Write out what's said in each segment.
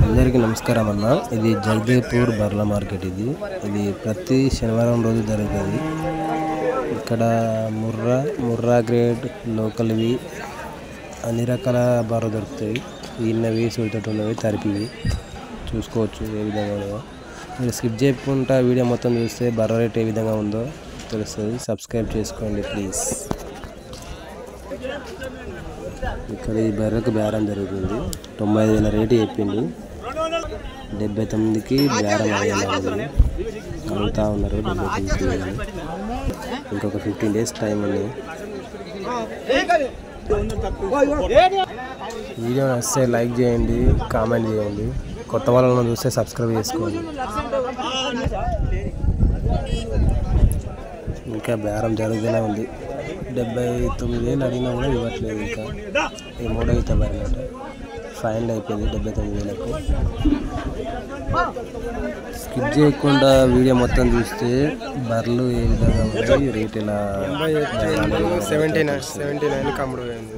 అందరికీ నమస్కారం అన్న. ఇది జగదేపూర్ బర్ల మార్కెట్. ఇది ప్రతి శనివారం రోజు జరుగుతుంది. ఇక్కడ ముర్రా గ్రేడ్ లోకల్వి అన్ని రకాల బర్రెలు దొరుకుతాయి. ఈన్నవి చూడటట్టున్నవి తరిపివి చూసుకోవచ్చు ఏ విధంగా ఉన్నాయో. మీరు స్కిప్ చేయకుండా వీడియో మొత్తం చూస్తే బర్ర రేట్ ఏ విధంగా ఉందో తెలుస్తుంది. సబ్స్క్రైబ్ చేసుకోండి ప్లీజ్. ఇక్కడ ఈ బర్రెకు బేరం జరుగుతుంది. 95,000 రేటు చెప్పింది. 79కి బేరం అయ్యేలా ఉంది. అడుగుతూ ఉన్నారు 79,000. ఇంకొక 15 డేస్ టైం ఉంది. వీడియో నచ్చితే లైక్ చేయండి, కామెంట్ చేయండి. కొత్త వాళ్ళను చూస్తే సబ్స్క్రైబ్ చేసుకోండి. ఇంకా బేరం జరుగుతూనే ఉంది. 79,000 అడిగినా కూడా ఇవ్వట్లేదు. ఇంకా ఈ మూడో ఈత బర్రెట ఫైనల్ అయిపోయింది 79,000కు. స్కిప్ చేయకుండా వీడియో మొత్తం చూస్తే బర్రెలు ఏ విధంగా ఉన్నాయి, రేట్ ఎలా 79 కమ్ముడు పోయింది.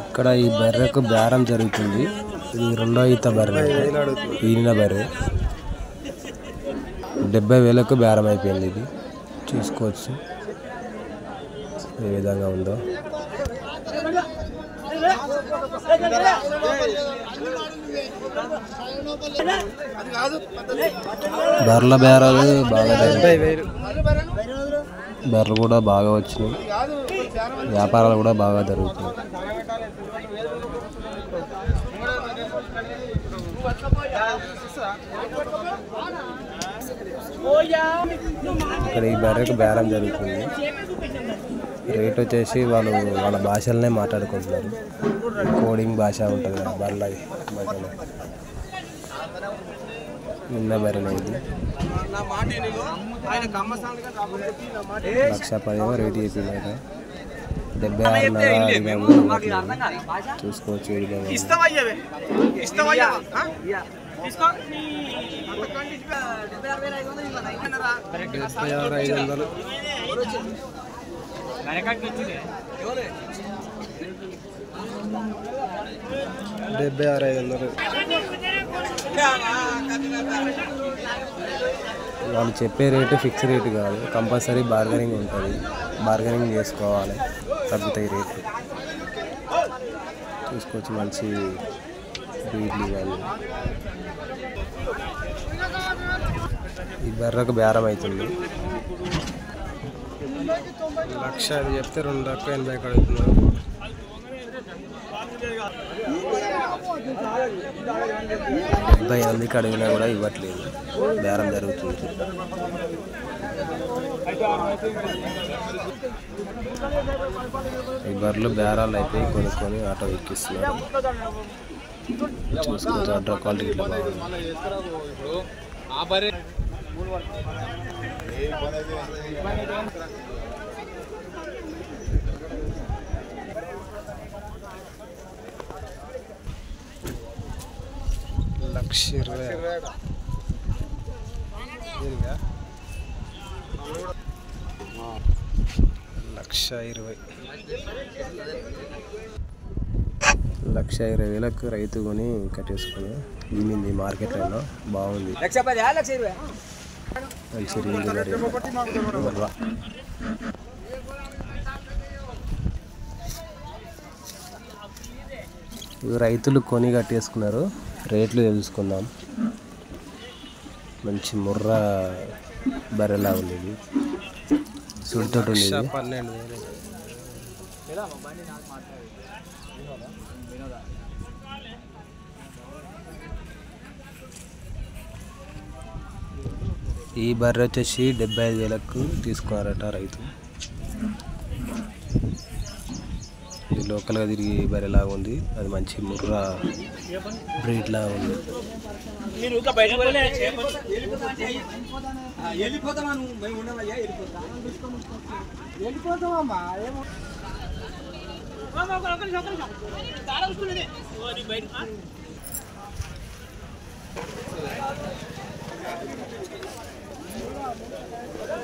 ఇక్కడ ఈ బర్రెకు బేరం జరుగుతుంది. ఇది రెండో ఈత బర్రె, ఈనిన బర్రె. 70,000కు బేరం అయిపోయింది. ఇది చూసుకోవచ్చు ఏ విధంగా ఉందో. బర్రెల బేరాలు బాగా బర్రెలు కూడా బాగా వచ్చినాయి. వ్యాపారాలు కూడా బాగా జరుగుతున్నాయి. ఇక్కడ ఈ బర్రెకు బేరం జరుగుతుంది. రేట్ వచ్చేసి వాళ్ళ భాషలనే మాట్లాడుకుంటున్నారు. కోడింగ్ భాష ఉంటుంది కదా బర్రెలది. నిన్న బర్రెనే ఇది 1,10,000 రేట్ చేసిందట. 76,500 చూసుకోవచ్చు. 76,500 వాళ్ళు చెప్పే రేటు ఫిక్స్ రేటు కాదు, కంపల్సరీ బార్గెనింగ్ ఉంటుంది. బార్గెనింగ్ చేసుకోవాలి, తగ్గుతాయి రేట్లు. చూసుకోవచ్చు మంచి బ్రీడ్లు ఇవన్నీ. ఈ బర్రెకు బేరం అవుతుంది. 1,00,000 చెప్తే 2,80,000 అడుగుతున్నారు. మందికి అడిగినా కూడా ఇవ్వట్లేదు. బేరం జరుగుతుంది. ఈ బర్రెలు బేరాలు అయిపోయి కొనుక్కొని ఆటో ఎక్కిస్తున్నారు. చూసుకోవచ్చు ఆటో క్వాలిటీ ఇట్లా బాగుంది. $1,20,000 1,20,000కు రైతు కొని కట్టేసుకుని ఈనింది మార్కెట్లో. బాగుంది, మంచి రేంజ్ బర్రె. రైతులు కొని కట్టేసుకున్నారు. రేట్లు తెలుసుకుందాం. మంచి ముర్రా బర్రెలా ఉంది. ఇది సుడితోటి ఉంది. ఈ బర్రె వచ్చేసి 75,000కు తీసుకున్నారట రైతు. ఇది లోకల్గా తిరిగి బర్రెలాగా ఉంది. అది మంచి ముర్రా బ్రీడ్ లాగా ఉంది.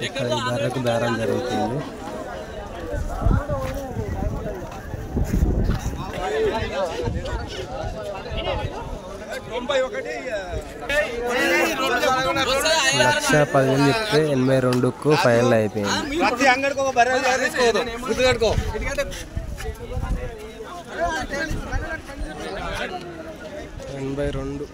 ఇక్కడ ఈ బర్రెకు బేరం జరుగుతుంది. లక్ష 10,000 చెప్తే 82కు ఫైనల్ అయిపోయింది. 82.